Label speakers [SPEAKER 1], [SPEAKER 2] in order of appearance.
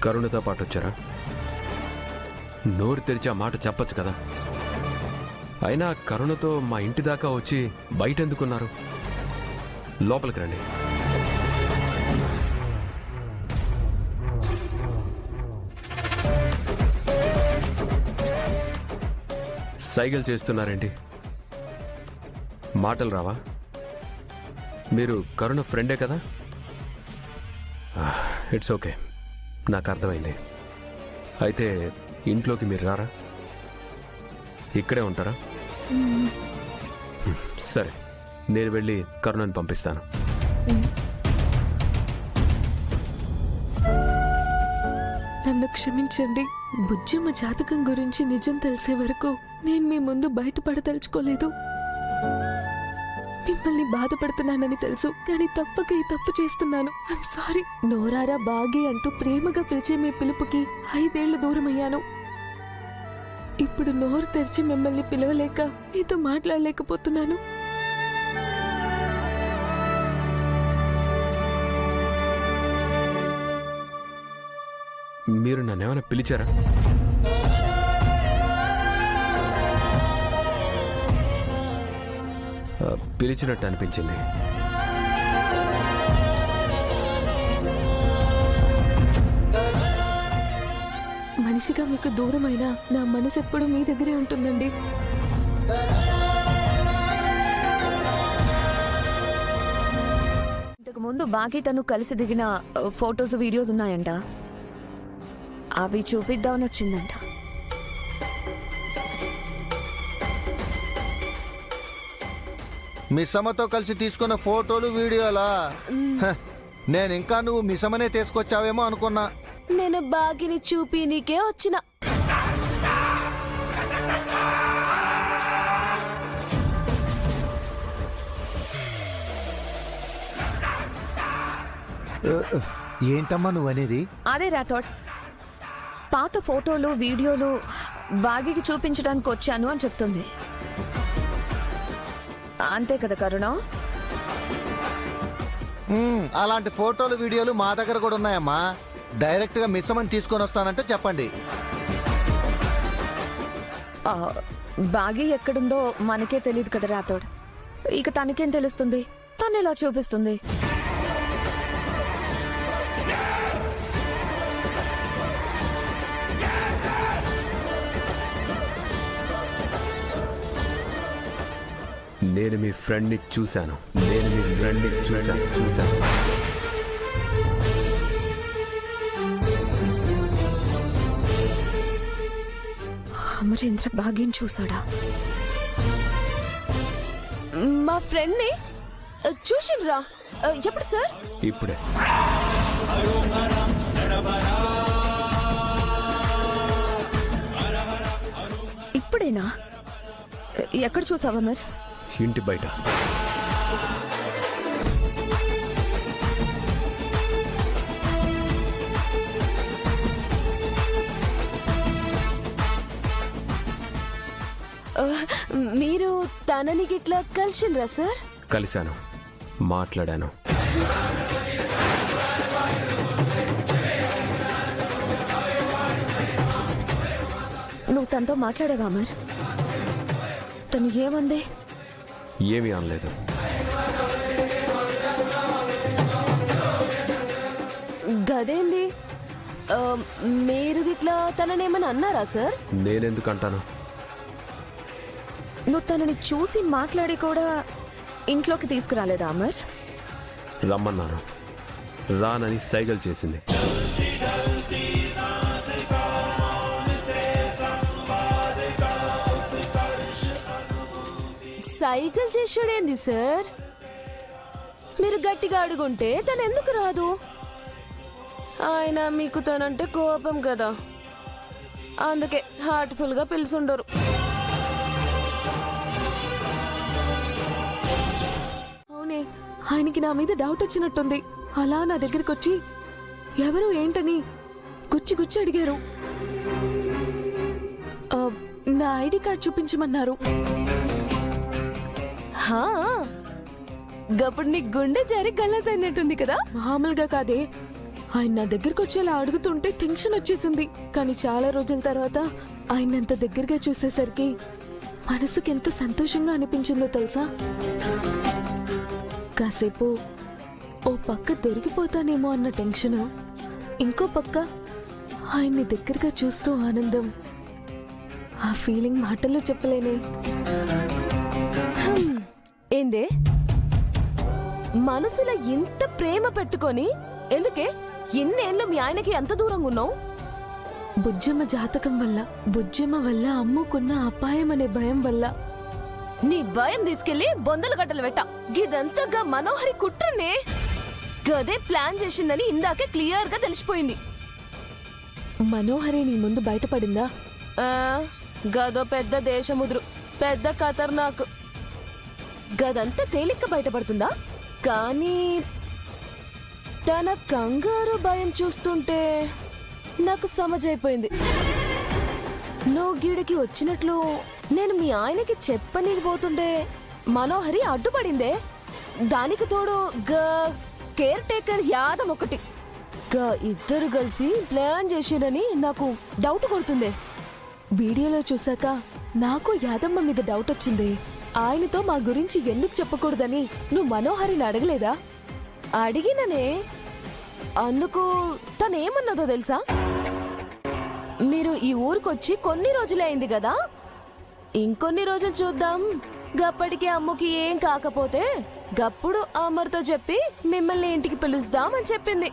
[SPEAKER 1] కరుణతో పాటు వచ్చారా? నోరు తెరిచి ఆ మాట చెప్పచ్చు కదా. అయినా కరుణతో మా ఇంటి దాకా వచ్చి బయట ఎందుకున్నారు? లోపలికి రండి. సైగలు చేస్తున్నారేంటి? మాటలు రావా? మీరు కరుణ ఫ్రెండే కదా? ఇట్స్ ఓకే, నాకు అర్థమైంది. అయితే ఇంట్లోకి మీరు రారా? ఇక్కడే ఉంటారా? సరే, నేను వెళ్ళి కరుణని పంపిస్తాను.
[SPEAKER 2] నన్ను క్షమించండి. బుజ్జమ్మ జాతకం గురించి నిజం తెలిసే వరకు నేను మీ ముందు బయటపడదలుచుకోలేదు. మిమ్మల్ని బాధపడుతున్నానని తెలుసు, కానీ తప్పక ఈ తప్పు చేస్తున్నాను. I'm sorry. నోరారా బాగి అంటూ ప్రేమగా పిలిచే మీ పిలుపుకి 5 ఏళ్లు దూరమయ్యాను. ఇప్పుడు నోరు తెరిచి మిమ్మల్ని పిలవలేక మీతో మాట్లాడలేకపోతున్నాను.
[SPEAKER 1] మీరు నన్నేమైనా పిలిచారా? పిలిచినట్టు అనిపించింది.
[SPEAKER 2] మనిషిగా మీకు దూరమైన నా మనసు ఎప్పుడు మీ దగ్గరే ఉంటుందండి.
[SPEAKER 3] ఇంతకు ముందు బాకీ తను కలిసి దిగిన ఫొటోస్ వీడియోస్ ఉన్నాయంట. అవి చూపిద్దామని వచ్చిందంట.
[SPEAKER 4] మిస్సమ్మతో కలిసి తీసుకున్న ఫోటోలు వీడియోలా? నేను ఇంకా నువ్వు మిస్సమ్మనే తీసుకొచ్చావేమో అనుకున్నా.
[SPEAKER 3] నేను బాగిని చూపి నీకే వచ్చిన.
[SPEAKER 4] ఏంటమ్మా నువ్వనేది?
[SPEAKER 3] అదే రాథోడ్, పాత ఫోటోలు వీడియోలు బాగికి చూపించడానికి వచ్చాను అని చెప్తుంది. అంతే కదా కరుణ?
[SPEAKER 4] అలాంటి ఫోటోలు వీడియోలు మా దగ్గర కూడా ఉన్నాయమ్మా. డైరెక్ట్ గా మిస్సమ్మని తీసుకొని వస్తానంటే చెప్పండి.
[SPEAKER 3] బాగి ఎక్కడుందో మనకే తెలియదు కదా రాథోడ్. ఇక తనకేం తెలుస్తుంది? తను ఇలా చూపిస్తుంది.
[SPEAKER 1] నేను మీ ఫ్రెండ్ని చూశాను.
[SPEAKER 3] అమరేంద్ర బాగిని చూసాడా?
[SPEAKER 2] మా ఫ్రెండ్ ని చూసిండ్రా? ఎప్పుడు సార్?
[SPEAKER 1] ఇప్పుడే.
[SPEAKER 3] ఇప్పుడేనా? ఎక్కడ చూసావా మరి?
[SPEAKER 1] ఇంటి బయట.
[SPEAKER 2] మీరు తనని గిట్లా కలిసిండ్రా సార్?
[SPEAKER 1] కలిశాను, మాట్లాడాను.
[SPEAKER 3] నువ్వు తనతో మాట్లాడావా మరి? తను ఏమంది?
[SPEAKER 1] ఏమీ అనలేదు.
[SPEAKER 2] గదేంది? మీరు గిట్లా తననేమని అన్నారా సార్?
[SPEAKER 1] నేనెందుకు అంటాను?
[SPEAKER 3] నువ్వు తనని చూసి మాట్లాడి కూడా ఇంట్లోకి తీసుకురాలేదా అమర్?
[SPEAKER 1] రమ్మన్నాను, రానని సైగలు చేసింది.
[SPEAKER 2] సైకిల్ చేసాడేంది సార్? మీరు గట్టిగా అడుగుంటే తను ఎందుకు రాదు? ఆయన మీకు తనంటే కోపం కదా, అందుకే హార్ట్ఫుల్ గా పిలుచుండరు. అవునే, ఆయనకి నా మీద డౌట్ వచ్చినట్టుంది. అలా నా దగ్గరకు వచ్చి ఎవరు ఏంటని గుచ్చి గుచ్చి అడిగారు. నా ఐడి కార్డ్ చూపించమన్నారు. గప్పుడు నీ గుండె జారి గల్లతన్నట్టుంది కదా? మామూలుగా కాదే, ఆయన నా దగ్గరకు వచ్చేలా అడుగుతుంటే టెన్షన్ వచ్చేసింది. కానీ చాలా రోజుల తర్వాత ఆయన ఎంత దగ్గరగా చూసేసరికి మనసుకి ఎంత సంతోషంగా అనిపించిందో తెలుసా? కాసేపు ఓ పక్క దొరికిపోతానేమో అన్న టెన్షన్, ఇంకో పక్క ఆయన్ని దగ్గరగా చూస్తూ ఆనందం. ఆ ఫీలింగ్ మాటల్లో చెప్పలేనే.
[SPEAKER 3] ఏందే మనసులో ఇంత ప్రేమ పెట్టుకొని ఎందుకే ఇన్నేళ్ళు మీ ఆయనకి ఎంత దూరంగా ఉన్నావు?
[SPEAKER 2] బుజ్జమ్మ జాతకం వల్ల, బుజ్జమ్మ వల్ల అమ్ముకున్న అపాయం అనే భయం వల్ల.
[SPEAKER 3] నీ భయం తీసుకెళ్లి బొందలు గడ్డలు పెట్ట. గిదంతగా మనోహరి కుట్రనే గదే ప్లాన్ చేసిందని ఇందాకే క్లియర్ గా తెలిసిపోయింది.
[SPEAKER 2] మనోహరి నీ ముందు బయటపడిందా?
[SPEAKER 3] గదో పెద్ద దేశముద్రు, పెద్ద ఖతర్నాక్. గదంతా తేలిక బయటపడుతుందా? కానీ తన కంగారు భయం చూస్తుంటే నాకు సమజైపోయింది. నువ్వు గీడికి వచ్చినట్లు నేను మీ ఆయనకి చెప్పనీకపోతుంటే మనోహరి అడ్డుపడిందే. దానికి తోడు కేర్ టేకర్ యాదం ఒకటి. ఇద్దరు కలిసి ప్లాన్ చేసిరని నాకు డౌట్ కొడుతుంది.
[SPEAKER 2] వీడియోలో చూసాక నాకు యాదమ్మ మీద డౌట్ వచ్చింది. ఆయనతో మా గురించి ఎందుకు చెప్పకూడదని నువ్వు మనోహరిని అడగలేదా?
[SPEAKER 3] అడిగిననే. అందుకు తనేమన్నదో తెలుసా? మీరు ఈ ఊరికొచ్చి కొన్ని రోజులే అయింది కదా, ఇంకొన్ని రోజులు చూద్దాం, గప్పటికి అమ్ముకి ఏం కాకపోతే గప్పుడు అమ్మర్తో చెప్పి మిమ్మల్ని ఇంటికి పిలుస్తామని చెప్పింది.